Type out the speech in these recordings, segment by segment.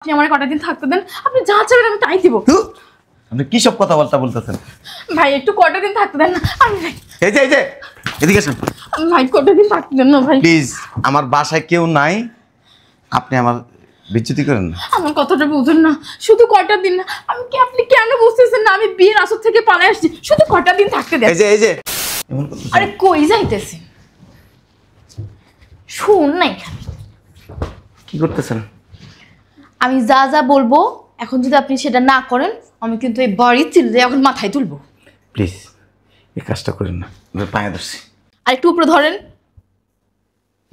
আপনি আমার কটা দিন থাকতে দেন, আপনি যা চাইবেন আমি তাই দিব। আপনি কি সব কথাবার্তা বলতেছেন? ভাই একটু কটা দিন থাকতে দেন না। আমি এই যে এদিকে আসেন ভাই, কটা দিন থাকতে দেন না ভাই প্লিজ। আমার বাসায় কেউ নাই, আপনি আমার বিচ্যুতি করেন না। আমার কথাটা বুঝুন না, শুধু কটা দিন না। আপনি কেন বুঝতেছেন না? আমি বিয়ের আসর থেকে পালিয়ে আসছি, শুধু কটা দিন থাকতে দেন। এই যে আরে কই যাইতেছেন? শুন না, এখানে কি করতেছেন? আমি যা যা বলবো এখন যদি আপনি সেটা না করেন, আমি কিন্তু এই বাড়ি চিল্লে এখন মাথায় তুলবো। প্লিজ এই কাজটা করেন না, আমি পায়ে ধরছি। আর একটু উপরে ধরেন,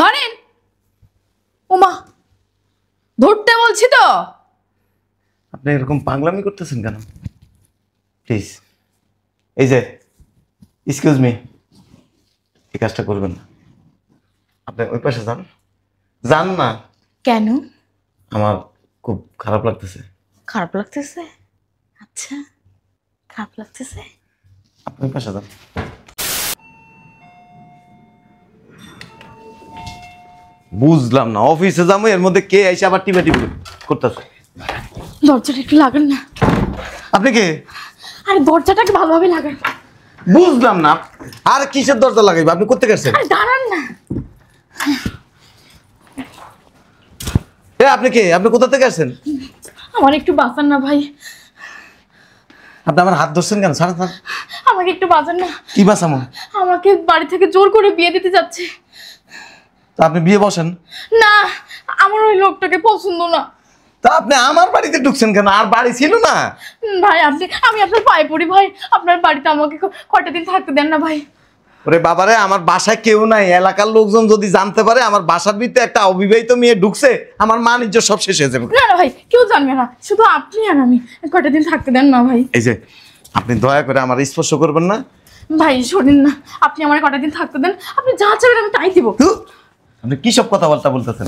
ধরেন। ওমা, ধরতে বলছি তো। আপনি এরকম পাগলামি করতেছেন কেন? প্লিজ এই যে এক্সকিউজ মি, এই কাজটা করবেন না। আপনি ওই পাশে যান না। কেন? আমার খুব খারাপ লাগতেছে। খারাপ লাগতেছে? আচ্ছা, খারাপ লাগতেছে। আপনি ওই পাশে যান। বুঝলাম না, অফিসে যাবো এর মধ্যে কে এসে আবার টিপা টিপি করতেছে। দরজাটা একটু লাগান না। আপনি কে? আরে দরজাটাকে ভালোভাবে লাগান। বুঝলাম না, আর কিসের দরজা লাগাইবে? আপনি করতে গেছেন? আরে দাঁড়ান না। আপনি কে? আপনি কোথা থেকে আসছেন? আমার একটু বাঁচান না ভাই। আপনি আমার হাত ধরছেন কেন? ছাড়া ছাড়। আমাকে একটু বাঁচান না। কি বাঁচামো? আমাকে বাড়ি থেকে জোর করে বিয়ে দিতে যাচ্ছে। তা আপনি বিয়ে বসেন না, আমার ওই লোকটাকে পছন্দ না। তা আপনি আমার বাড়িতে ঢুকছেন কেন? আর বাড়ি ছিল না? ভাই আমি আপনার পায়ে পড়ি ভাই, আপনার বাড়িতে আমাকে কয়টা দিন থাকতে দেন না ভাই। ওরে বাবারে, আমার বাসায় কেউ নাই। এলাকার লোকজন যদি জানতে পারে আমার বাসার ভিতরে একটা অবিবাহিত মেয়ে ঢুকছে, আমার মান ইজ্জত সব শেষ হয়ে যাবে। না না ভাই, কেউ জানবে না, শুধু আপনি আর আমি। কয়টা দিন থাকতে দেন না ভাই। এই যে আপনি দয়া করে আমার স্পর্শ করবেন না। ভাই শোনেন না, আপনি আমার কটা দিন থাকতে দেন, আপনি যা চাইবেন আমি তাই দিব। আপনি কি সব কথাবার্তা বলতেছেন?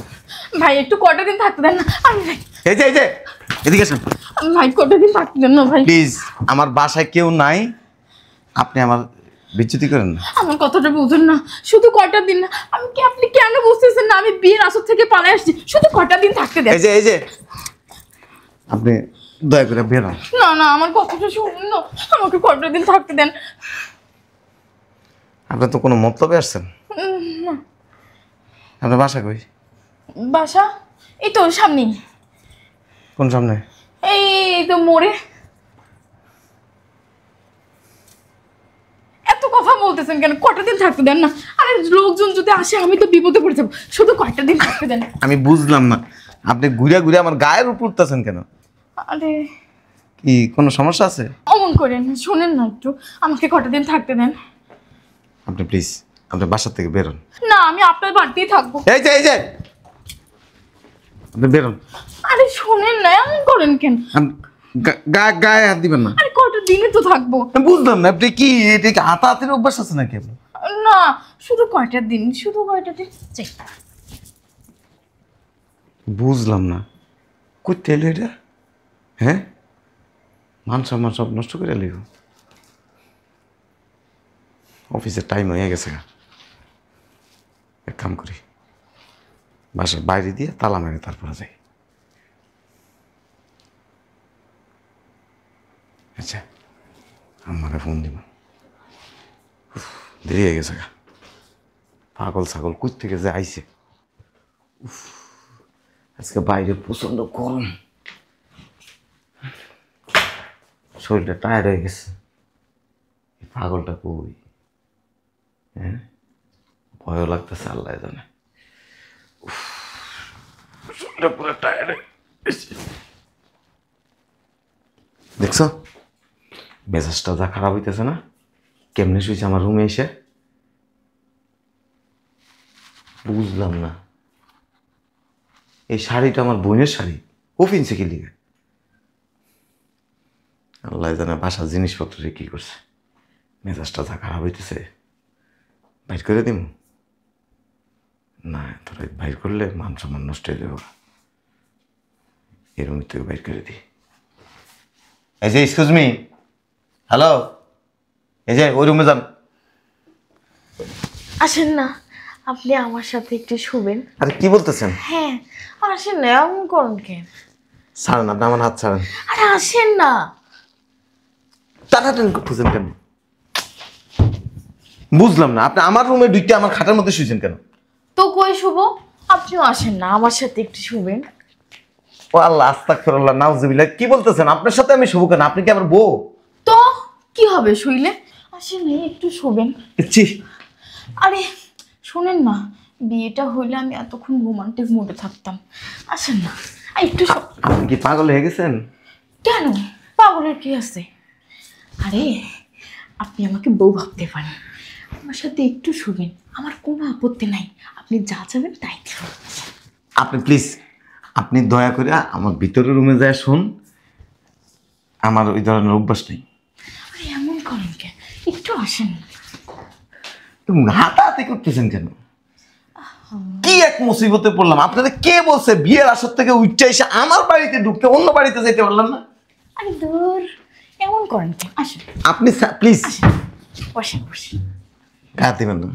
ভাই একটু কটা দিন থাকতে দেন না। আমি এই যে এদিকে আসেন ভাই, কটা দিন থাকতে দেন না ভাই প্লিজ। আমার বাসায় কেউ নাই, আপনি আমার বিচ্যুতি করেন না। আমার কথাটা বুঝুন না, শুধু কটা দিন না। আপনি কেন বুঝতেছেন না? আমি বিয়ের আসর থেকে পালিয়ে আসছি, শুধু কটা দিন থাকতে দেন। এই যে আপনি দয়া করে বের হন। না না, আমার কথাটা শুনুন না, আমাকে কটা দিন থাকতে দেন। আপনি তো কোনো মতলবে আসছেন। আপনার বাসা কই? বাসা এই তো সামনেই। কোন সামনে? এই তো মোড়ে। এত কথা বলতেছেন কেন? কটা দিন থাকতে দেন না। আরে লোকজন যদি আসে আমি তো বিপদে পড়ে যাবো, শুধু কয়টা দিন থাকতে দেন। আমি বুঝলাম না, আপনি ঘুরে ঘুরে আমার গায়ের উপর উঠতেছেন কেন? আরে কি কোনো সমস্যা আছে? অমন করেন, শোনেন না একটু, আমাকে কটা দিন থাকতে দেন। আপনি প্লিজ আপনার বাসার থেকে বেরোন। না, আমি আপনার বাড়িতেই থাকবো। এই যে আপনি বেরোন। আরে শোনেন না, এমন করেন কেন? গায়ে হাত দিবেন না। আরে কটা দিনই তো থাকবো। বুঝলাম না, আপনি কি এটা কি হাতাহাতির অভ্যাস আছে নাকি আপনার? না, শুধু কয়টা দিন, শুধু কয়টা দিন। বুঝলাম না, করতে এলো এটা? হ্যাঁ, মান সম্মান সব নষ্ট করে এলো। অফিসের টাইম হয়ে গেছে, এক কাম করি, বাসার বাইরে দিয়ে তালা মেরে তারপরে যাই। আচ্ছা, আমাকে ফোন দিব। দেরি হয়ে গেছে, পাগল ছাগল কুচ থেকে যে আইছে। আজকে বাইরে প্রচন্ড গরম, শরীরটা টায়ার্ড হয়ে গেছে। পাগলটা কই? হ্যাঁ, ভয়ও লাগতেছে, আল্লাহ জানে। শরীরটা পুরো টায়ার্ড হয়ে গেছে। দেখছো মেজাজটা যা খারাপ হইতেছে না? কেমনে শুয়েছে আমার রুমে এসে? বুঝলাম না, এই শাড়িটা আমার বোনের শাড়ি, ও কিনছে কি লিগে? আল্লাহ জানে বাসার জিনিসপত্র কি করছে। মেজাজটা যা খারাপ হইতেছে, বাইর করে দিব না? তোরা বাইর করলে মান সম্মান নষ্ট হয়ে যাবে। এরম থেকে বাইর করে দিই। এই যে এক্সকিউজ মি, হ্যালো, এই যে ওই রুমে যান। আসেন না, আপনি আমার সাথে একটু শুবেন। আরে কি বলতেছেন? হ্যাঁ আসেন না, এমন করেন কেন? ছাড়েন, আপনি আমার হাত ছাড়েন। আরে আসেন না। টানাটানি করতেছেন কেন? বুঝলাম না, আপনি আমার রুমে ঢুকে আমার খাটের মধ্যে শুয়েছেন কেন? তো কই শুভ? আপনিও আসেন না, আমার সাথে একটু শুবেন। ও আল্লাহ, আস্তাগফিরুল্লাহ, নাউজুবিল্লাহ, কি বলতেছেন? আপনার সাথে আমি শুবো কেন? আপনি কি আমার বউ? তো কি হবে শুইলে? আসেন না, একটু শুবেন। ছি, আরে শোনেন না, বিয়েটা হইলে আমি এতক্ষণ রোমান্টিক মোডে থাকতাম। আসেন না, একটু আপনি কি পাগল হয়ে গেছেন? কেন? পাগলের কি আছে? আরে আপনি আমাকে বউ ভাবতে পারেন, আমার সাথে একটু শুবেন, আমার কোনো আপত্তি নাই। আপনি যা চাবেন তাই দিব। আপনি প্লিজ, আপনি দয়া করে আমার ভিতরের রুমে যায় শুন। আমার ওই ধরনের অভ্যাস নেই। আরে এমন করেন কেন? একটু আসেন না। তুমি হাতাহাতি করতেছেন কেন? কি এক মুসিবতে পড়লাম! আপনাদের কে বলছে বিয়ের আসর থেকে উঠে এসে আমার বাড়িতে ঢুকতে অন্য বাড়িতে যেতে পারলাম না? আরে দূর, এমন করেন কেন? আসেন, আপনি প্লিজ বসেন বসেন। গা দিবেন না।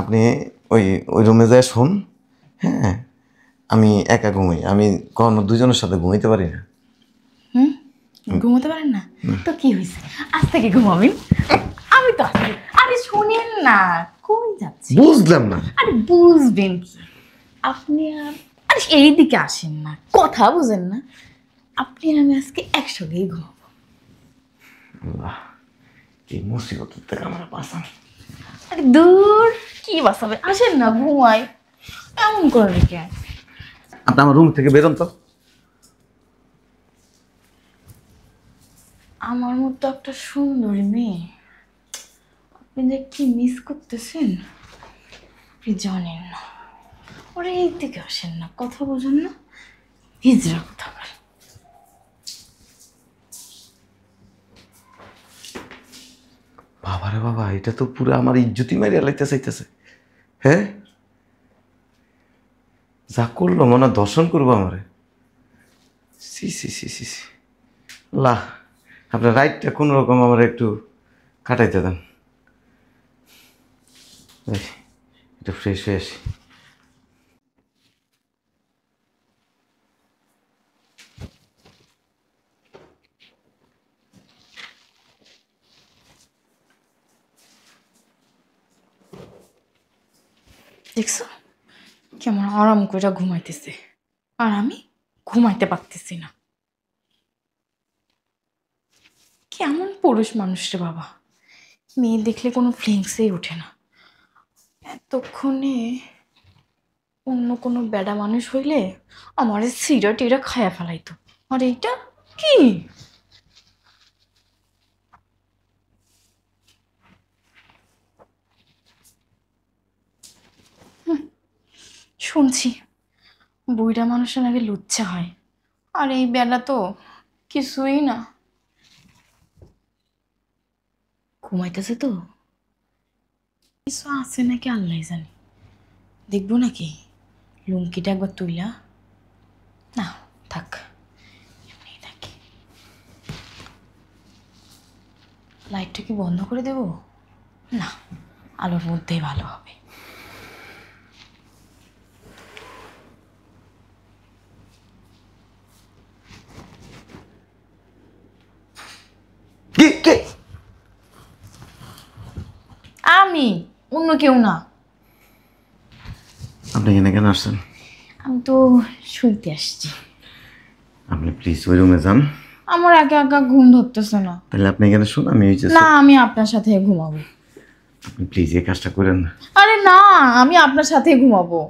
আপনি ওই ওই রুমে যায় শুন। হ্যাঁ, আমি একা ঘুমাই, আমি কখনো দুজনের সাথে ঘুমাইতে পারি না। হুম, ঘুমোতে পারেন না তো কি হয়েছে? আজ থেকে ঘুমাবেন, আমি তো আছি। আরে শোনেন না, কই যাচ্ছি? বুঝলাম না। আরে বুঝবেন কি আপনি? আরে এইদিকে আসেন না, কথা বুঝেন না? আপনি আর আমি আজকে একসঙ্গেই ঘুমাবো। আল্লাহ, এই মুসিবতের থেকে আমার বাঁচান। আরে দূর, কি বাঁচাবে? আসেন না ঘুমাই, এমন করে রেখে। আপনি আমার রুম থেকে বেরোন তো। আমার মতো একটা সুন্দরী মেয়ে আপনি যে কি মিস করতেছেন আপনি জানেন না। ওরা এই দিকে আসেন না, কথা বোঝেন না, হিজড়া কথা বলেন। বাবারে বাবা, এটা তো পুরো আমার ইজ্জতি মারিয়া লাইতে চাইতেছে। হ্যাঁ, যা করলো মনে হয় দর্শন করবো আমারে। সি সি সি সি সি, লাহ, আপনার রাইটটা কোনো রকম আমার একটু কাটাইতে দেন। এই, একটু ফ্রেশ হয়ে আসি। দেখছো কেমন আরাম করে ঘুমাইতেছে, আর আমি ঘুমাইতে পারতেছি না। কেমন পুরুষ মানুষ রে বাবা, মেয়ে দেখলে কোনো ফিলিংসই ওঠে না। এতক্ষণে অন্য কোনো বেডা মানুষ হইলে আমার সিরা টিরা খায়া ফেলাইতো, আর এইটা কি? শুনছি বুইড়া মানুষের নাকি লুচ্চা হয়, আর এই বেলা তো কিছুই না। ঘুমাইতেছে তো, কিছু আছে নাকি আল্লাহ জানে। দেখবো নাকি লুঙ্কিটা একবার তুইলা? না থাক, এমনিই থাকি। লাইটটা কি বন্ধ করে দেব? না, আলোর মধ্যেই ভালো হবে। কি কে? আমি, অন্য কেউ না। আপনি এখানে কেন আসছেন? আমি তো শুইতে আসছি। আপনি প্লিজ ওই রুমে যান। আমার একা একা ঘুম ধরতেছে না। তাহলে আপনি এখানে শুন, আমি ওই যে না, আমি আপনার সাথে ঘুমাবো। আপনি প্লিজ এই কাজটা করেন না। আরে না, আমি আপনার সাথে ঘুমাবো।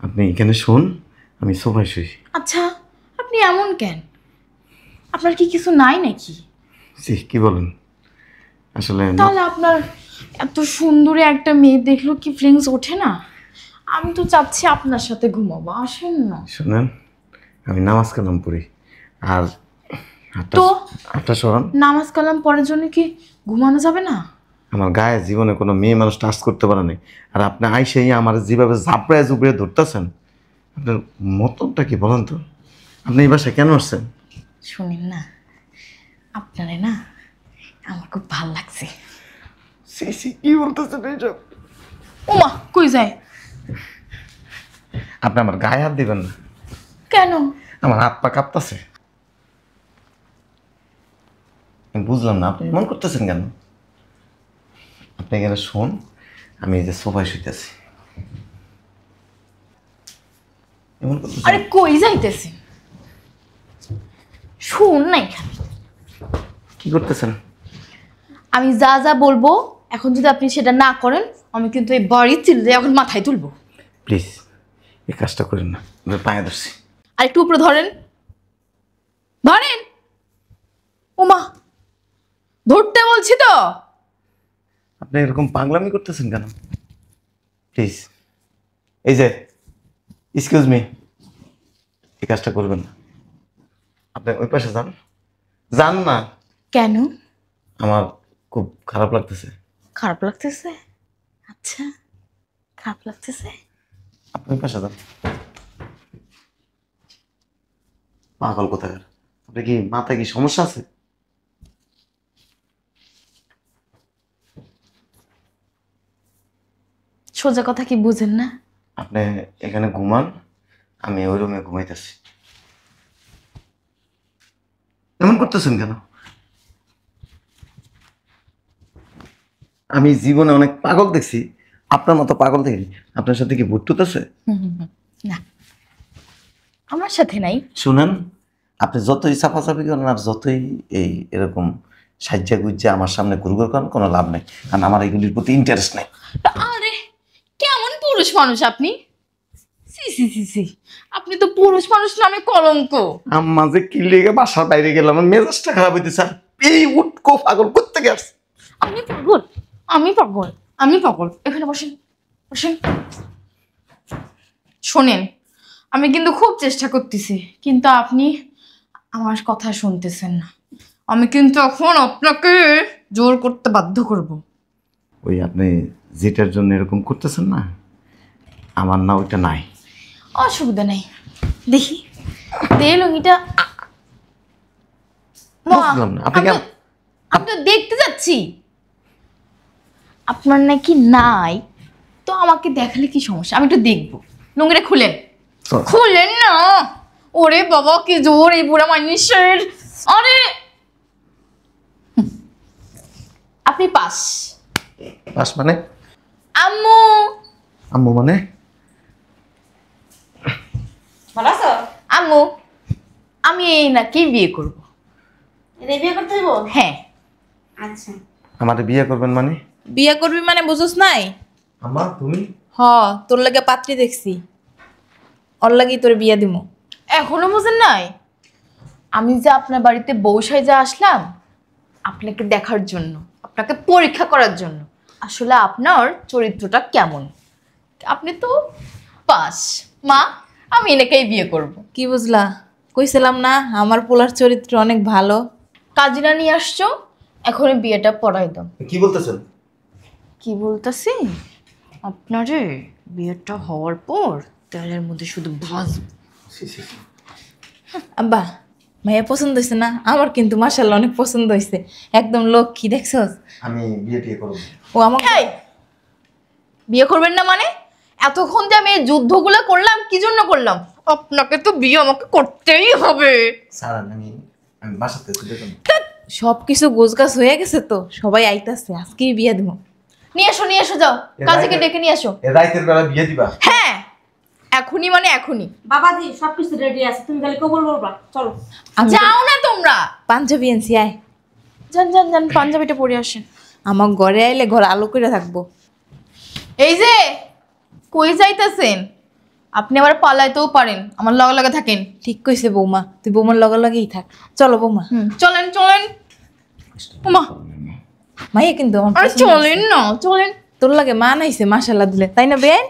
আপনি এখানে শুন, আমি সোফায় শুই। আচ্ছা, আপনি এমন কেন? আপনার কি কিছু নাই নাকি? জি, কি বলেন? আসলে তাহলে আপনার এত সুন্দরী একটা মেয়ে দেখলো কি ফিলিংস ওঠে না? আমি তো চাচ্ছি আপনার সাথে ঘুমাবো, আসেন না। শুনেন, আমি নামাজ কালাম পড়ি, আর তো হাতটা সরান। নামাজ কালাম পড়ার জন্য কি ঘুমানো যাবে না? আমার গায়ে জীবনে কোনো মেয়ে মানুষ টাচ করতে পারে নাই, আর আপনি আইসেই আমার যেভাবে জাপড়ায় জুপড়ে ধরতেছেন, আপনার মতনটা কি বলেন তো? আপনি এই বাসায় কেন আসছেন? শুনেন না, আপনারে না আমার খুব ভাল লাগছে। সি সি, কি বলতেছেন এইসব? ওমা, কই যায়? আপনি আমার গায়ে হাত দিবেন না। কেন? আমার হাত পা কাঁপতাছে। আমি বুঝলাম না আপনি এমন করতেছেন কেন? আপনি এখানে শোন, আমি এই যে সোফায় শুইতেছি। এমন করতেছেন? আরে কই যাইতেছেন? শুন না এখানে। কি করতেছেন? আমি যা যা বলবো এখন যদি আপনি সেটা না করেন আমি কিন্তু এই বাড়ি চিল্লে এখন মাথায় তুলবো। প্লিজ এই কাজটা করেন না, আমি পায়ে ধরছি। আর একটু উপরে ধরেন, ধরেন। ওমা, ধরতে বলছি তো। আপনি এরকম পাগলামি করতেছেন কেন? প্লিজ এই যে এক্সকিউজ মি, এই কাজটা করবেন না। আপনি ওই পাশে যান, যান না। কেন আমার খুব খারাপ লাগতেছে। খারাপ লাগতেছে? আচ্ছা, খারাপ লাগতেছে। আপনি ওই পাশে যান। পাগল কোথাকার, আপনি কি মাথায় কি সমস্যা আছে? সোজা কথা কি বুঝেন না? আপনি এখানে ঘুমান, আমি ওই রুমে ঘুমাইতেছি। এমন করতেছেন কেন? আমি জীবনে অনেক পাগল দেখছি, আপনার মতো পাগল দেখিনি। আপনার সাথে কি ভূত টুত আছে? না, আমার সাথে নাই। শুনেন, আপনি যতই চাপাচাপি করেন আর যতই এরকম সাজ্জা গুজ্জা আমার সামনে ঘুরঘুর করেন, কোনো লাভ নেই, কারণ আমার এগুলির প্রতি ইন্টারেস্ট নেই। আরে কেমন পুরুষ মানুষ আপনি! সি সি সি সি, আপনি তো পুরুষ মানুষ নামে কলঙ্ক। আম্মা যে কি লেগে বাসার বাইরে গেলাম, আমার মেজাজটা খারাপ হইতেছে। আর এই উটকো পাগল করতে গেছে। আমি পাগল, আমি পাগল, আমি পাগল। এখানে বসেন, বসেন। শোনেন, আমি কিন্তু খুব চেষ্টা করতেছি, কিন্তু আপনি আমার কথা শুনতেছেন না। আমি কিন্তু এখন আপনাকে জোর করতে বাধ্য করব। ওই আপনি যেটার জন্য এরকম করতেছেন না, আমার না ওইটা নাই। অসুবিধা নেই, দেখি দে লুঙ্গিটা। মা, বুঝলাম না, আপনি কেন? আমি তো দেখতে যাচ্ছি। আপনার নাকি নাই, তো আমাকে দেখালে কি সমস্যা? আমি একটু দেখবো। লুঙ্গিটা খুলেন, চল। খুলেন না। ওরে বাবা কি জোর এই বুড়া মানুষের! আরে আপনি পাস। পাস মানে? আম্মু, আম্মু মানে? ভালো আছো? আম্মু, আমি এই নাকি বিয়ে করব। এটা বিয়ে করতে হইব? হ্যাঁ। আচ্ছা। আমাদের বিয়ে করবেন মানে? বিয়ে করবি মানে বুঝোস নাই? আম্মা তুমি? হ, তোর লাগে পাত্রী দেখছি, ওর লাগি তোর বিয়া দিমু। এখনো বুঝেন নাই? আমি যে আপনার বাড়িতে বউ সাইজা আসলাম আপনাকে দেখার জন্য, আপনাকে পরীক্ষা করার জন্য আসলে আপনার চরিত্রটা কেমন। আপনি তো পাস। মা, আমি এনেকেই বিয়ে করব। কি বুঝলা? কইছিলাম না আমার পোলার চরিত্র অনেক ভালো। কাজিনা নিয়ে আসছো, এখনই বিয়েটা পড়াই দাও। কি বলতেছেন? কি বলতেছি? আপনারে বিয়েটা হওয়ার পর তেলের মধ্যে শুধু ভাজবো। আব্বা, ভাইয়া পছন্দ হয়েছে না? আমার কিন্তু মাশাআল্লাহ অনেক পছন্দ হয়েছে, একদম লক্ষ্মী, দেখছস? আমি বিয়ে টিয়ে করব। ও আমাকে এই, বিয়ে করবেন না মানে? এতক্ষণ যে আমি এই যুদ্ধগুলো করলাম কি জন্য করলাম? আপনাকে তো বিয়ে আমাকে করতেই হবে। স্যার আমি বাসাতে চলে যাব। সব কিছু গোছগাছ হয়ে গেছে তো, সবাই আইতাছে, আজকেই বিয়া দিমু। নিয়ে এসো যাও, কাজীকে ডেকে নিয়ে আসো। এই রাতের বেলা বিয়ে দিবা? হ্যাঁ, এখনই মানে এখনই। বাবাজি সবকিছু রেডি আছে, তুমি খালি কবুল বলবা। চলো। যাও না তোমরা। পাঞ্জাবি আনছি, আয়। যান যান যান, পাঞ্জাবিটা পরে আসেন। আমার ঘরে আইলে ঘর আলো করে থাকবো। এই যে কই যাইতেছেন? আপনি আবার পালাইতেও পারেন, আমার লগে লগে থাকেন। ঠিক কইছে বৌমা, তুই বৌমার লগে লগেই থাক। চলো বৌমা। চলেন চলেন। ওমা, মাইয়া কিন্তু আমার আরে পছন্দ হইছে। চলেন না, চলেন। তোর লাগে মা নাইছে মাশাআল্লাহ দিলে, তাই না বেন?